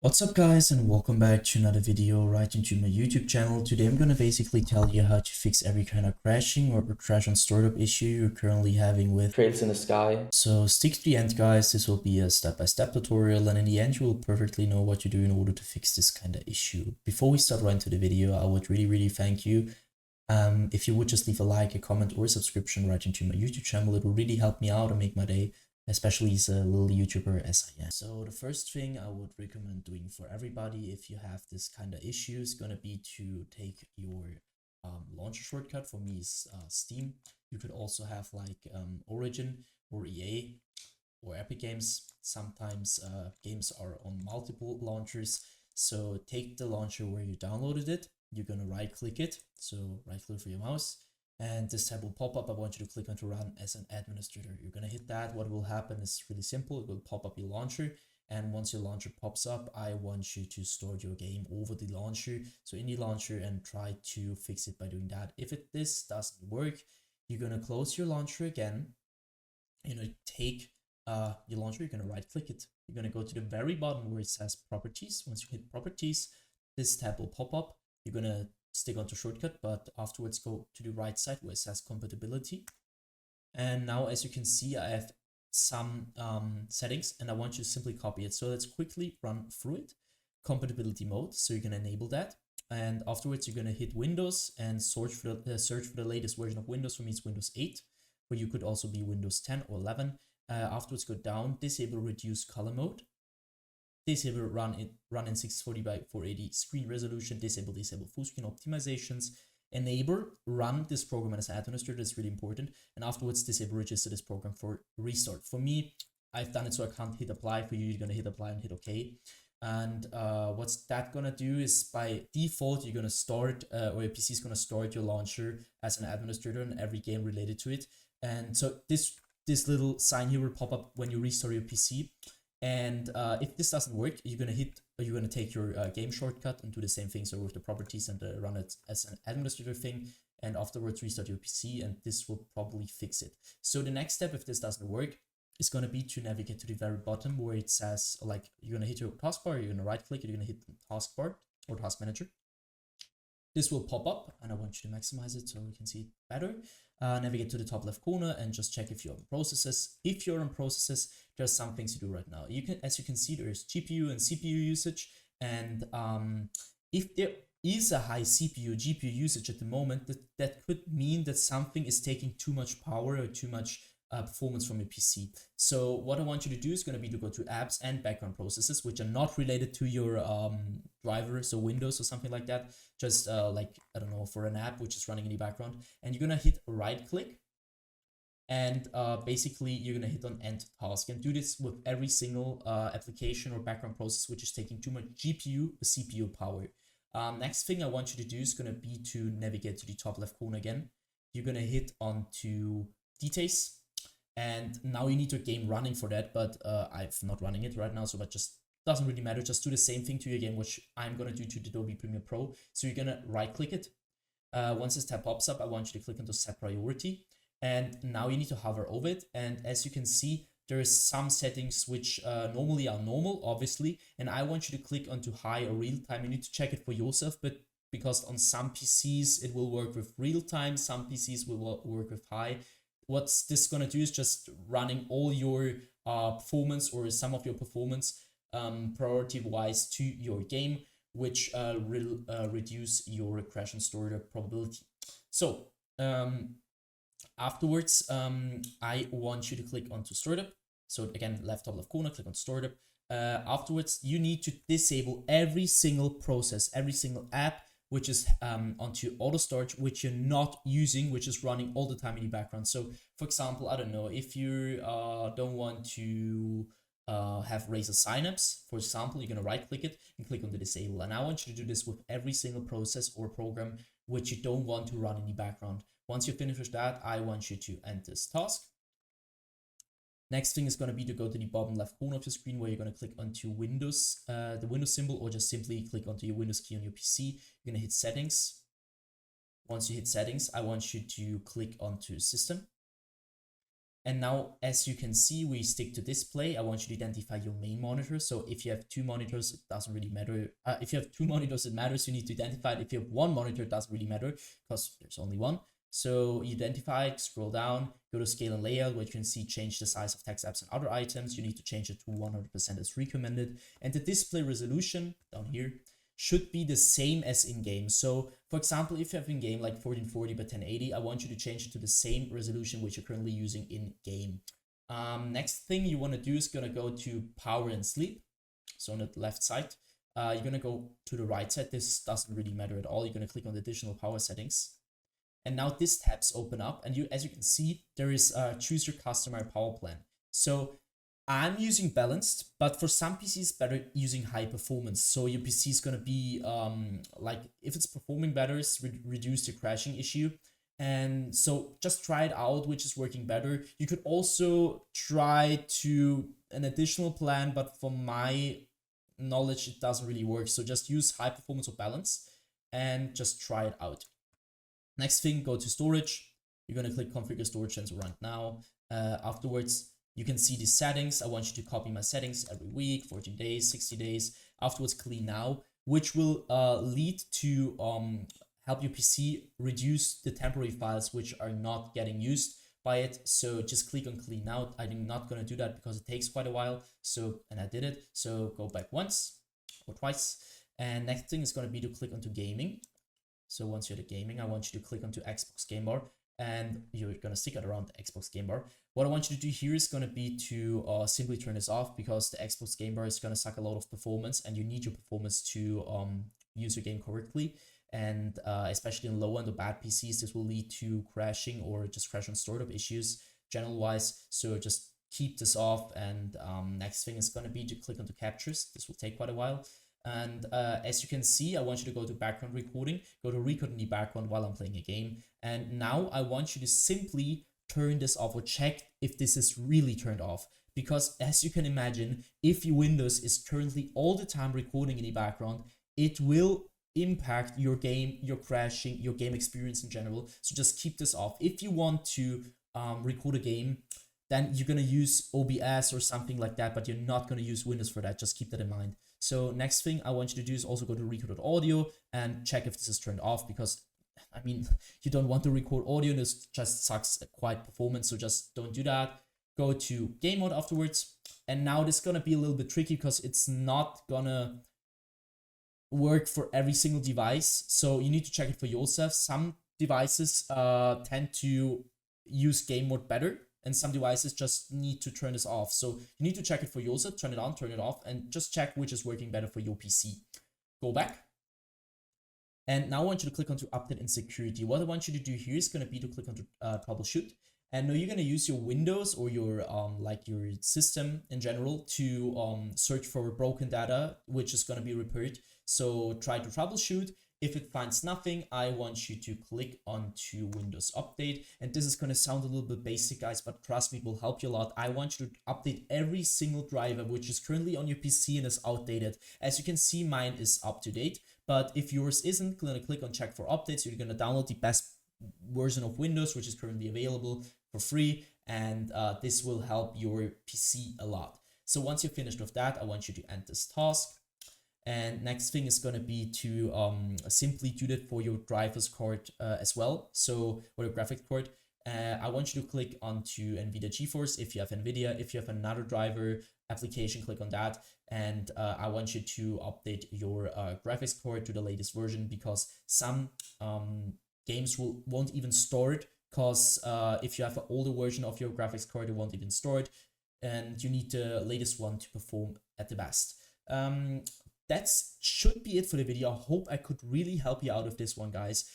What's up guys, and welcome back to another video right into my YouTube channel. Today I'm gonna basically tell you how to fix every kind of crashing or crash on startup issue you're currently having with Trails in the Sky. So stick to the end guys, this will be a step-by-step tutorial, and in the end you will perfectly know what to do in order to fix this kind of issue. Before we start right into the video, I would really thank you if you would just leave a like, a comment, or a subscription right into my YouTube channel. It will really help me out and make my day, especially as a little YouTuber as I am. So the first thing I would recommend doing for everybody if you have this kind of issue is gonna be to take your launcher shortcut. For me is Steam. You could also have like Origin or EA or Epic Games. Sometimes games are on multiple launchers. So take the launcher where you downloaded it. You're gonna right click it. So right click for your mouse. And this tab will pop up. I want you to click on to run as an administrator. You're gonna hit that. What will happen is really simple. It will pop up your launcher. And once your launcher pops up, I want you to start your game over the launcher. So in the launcher and try to fix it by doing that. If this doesn't work, you're gonna close your launcher again. Take your launcher, you're gonna right click it. You're gonna go to the very bottom where it says properties. Once you hit properties, this tab will pop up. You're gonna stick onto shortcut, but afterwards go to the right side where it says compatibility. And now as you can see, I have some settings and I want you to simply copy it. So let's quickly run through it. Compatibility mode, so you're gonna enable that. And afterwards you're gonna hit Windows and search for the latest version of Windows. For me it's Windows 8, but you could also be Windows 10 or 11. Afterwards go down, disable reduce color mode, disable run in 640 by 480 screen resolution, disable full screen optimizations, enable run this program as an administrator. That's really important. And afterwards disable register this program for restart. For me, I've done it so I can't hit apply. For you, you're gonna hit apply and hit OK. And what's that gonna do is by default you're gonna start or your PC is gonna start your launcher as an administrator in every game related to it. And so this little sign here will pop up when you restart your PC. And if this doesn't work, you're gonna take your game shortcut and do the same thing. So with the properties and run it as an administrator thing, and afterwards restart your PC, and this will probably fix it. So the next step, if this doesn't work, is gonna be to navigate to the very bottom where it says, like, you're gonna hit your taskbar, you're gonna right click, you're gonna hit taskbar or task manager. This will pop up, and I want you to maximize it so we can see it better. Navigate to the top left corner and just check if you're on processes. If you're on processes, there's some things to do right now. As you can see, there's GPU and CPU usage, and if there is a high CPU GPU usage at the moment, that could mean that something is taking too much power or too much performance from your PC. So what I want you to do is going to be to go to apps and background processes, which are not related to your driver, so Windows or something like that. Just like, I don't know, for an app which is running in the background, and you're going to hit right click, and basically you're going to hit on end task, and do this with every single application or background process which is taking too much GPU or CPU power. Next thing I want you to do is going to be to navigate to the top left corner again. You're going to hit onto details. And now you need your game running for that, but I'm not running it right now, so that just doesn't really matter. Just do the same thing to your game, which I'm gonna do to Adobe Premiere Pro. So you're gonna right click it. Once this tab pops up, I want you to click onto set priority. And now you need to hover over it. And as you can see, there is some settings which normally are normal, obviously. And I want you to click onto high or real time. You need to check it for yourself, but because on some PCs it will work with real time, some PCs will work with high. What's this gonna do is just running all your performance or some of your performance priority wise to your game, which will reduce your crash and startup probability. So afterwards, I want you to click onto startup. So again, left top left corner, click on startup. Afterwards, you need to disable every single process, every single app which is onto auto start, which you're not using, which is running all the time in the background. So for example, I don't know, if you don't want to have Razer Synapse, for example, you're gonna right click it and click on the disable. And I want you to do this with every single process or program which you don't want to run in the background. Once you finish with that, I want you to end this task. Next thing is going to be to go to the bottom left corner of your screen where you're going to click onto Windows, the Windows symbol, or just simply click onto your Windows key on your PC. You're going to hit settings. Once you hit settings, I want you to click onto system. And now, as you can see, we stick to display. I want you to identify your main monitor. So if you have 2 monitors, it doesn't really matter. If you have 2 monitors, it matters. You need to identify it. If you have 1 monitor, it doesn't really matter because there's only one. So you identify it, scroll down, go to scale and layout, where you can see change the size of text, apps, and other items. You need to change it to 100% as recommended. And the display resolution down here should be the same as in-game. So for example, if you have in-game like 1440 by 1080, I want you to change it to the same resolution which you're currently using in-game. Next thing you want to do is going to go to power and sleep. So on the left side, you're going to go to the right side. This doesn't really matter at all. You're going to click on the additional power settings. And now this tabs open up, and as you can see, there is choose your customer power plan. So I'm using balanced, but for some PCs, better using high performance. So your PC is gonna be like if it's performing better, it's reduce the crashing issue. And so just try it out, which is working better. You could also try to an additional plan, but from my knowledge, it doesn't really work. So just use high performance or balance and just try it out. Next thing, go to storage. You're going to click configure storage sensor right now. Afterwards, you can see the settings. I want you to copy my settings every week, 14 days, 60 days. Afterwards, clean now, which will lead to help your PC reduce the temporary files which are not getting used by it. So just click on clean now. I'm not going to do that because it takes quite a while. And I did it. So go back once or twice. And next thing is going to be to click onto gaming. So once you're at gaming, I want you to click onto Xbox Game Bar, and you're going to stick it around the Xbox Game Bar. What I want you to do here is going to be to simply turn this off, because the Xbox Game Bar is going to suck a lot of performance, and you need your performance to use your game correctly. And especially in low end or bad PCs, this will lead to crashing or just crash on startup issues general wise. So just keep this off. And next thing is going to be to click onto captures. This will take quite a while. And as you can see, I want you to go to background recording, go to record in the background while I'm playing a game. And now I want you to simply turn this off or check if this is really turned off. Because as you can imagine, if your Windows is currently all the time recording in the background, it will impact your game, your crashing, your game experience in general. So just keep this off. If you want to record a game, then you're going to use OBS or something like that, but you're not going to use Windows for that. Just keep that in mind. So next thing I want you to do is also go to record.audio and check if this is turned off, because I mean, you don't want to record audio. This just sucks quite performance. So just don't do that. Go to game mode afterwards. And now this is going to be a little bit tricky because it's not going to work for every single device. So you need to check it for yourself. Some devices tend to use game mode better, and some devices just need to turn this off. So you need to check it for yourself, turn it on, turn it off, and just check which is working better for your PC. Go back. And now I want you to click onto update and security. What I want you to do here is going to be to click onto troubleshoot. And now you're going to use your Windows or your like your system in general to search for broken data, which is going to be repaired. So try to troubleshoot. If it finds nothing, I want you to click onto Windows Update. And this is going to sound a little bit basic, guys, but trust me, it will help you a lot. I want you to update every single driver which is currently on your PC and is outdated. As you can see, mine is up to date. But if yours isn't, going to click on check for updates. You're going to download the best version of Windows, which is currently available for free. And this will help your PC a lot. So once you're finished with that, I want you to end this task. And next thing is going to be to simply do that for your drivers card as well. So, or your graphics card. I want you to click onto NVIDIA GeForce if you have NVIDIA. If you have another driver application, click on that. And I want you to update your graphics card to the latest version, because some games won't even store it. Because if you have an older version of your graphics card, it won't even store it. And you need the latest one to perform at the best. That should be it for the video. I hope I could really help you out with this one, guys.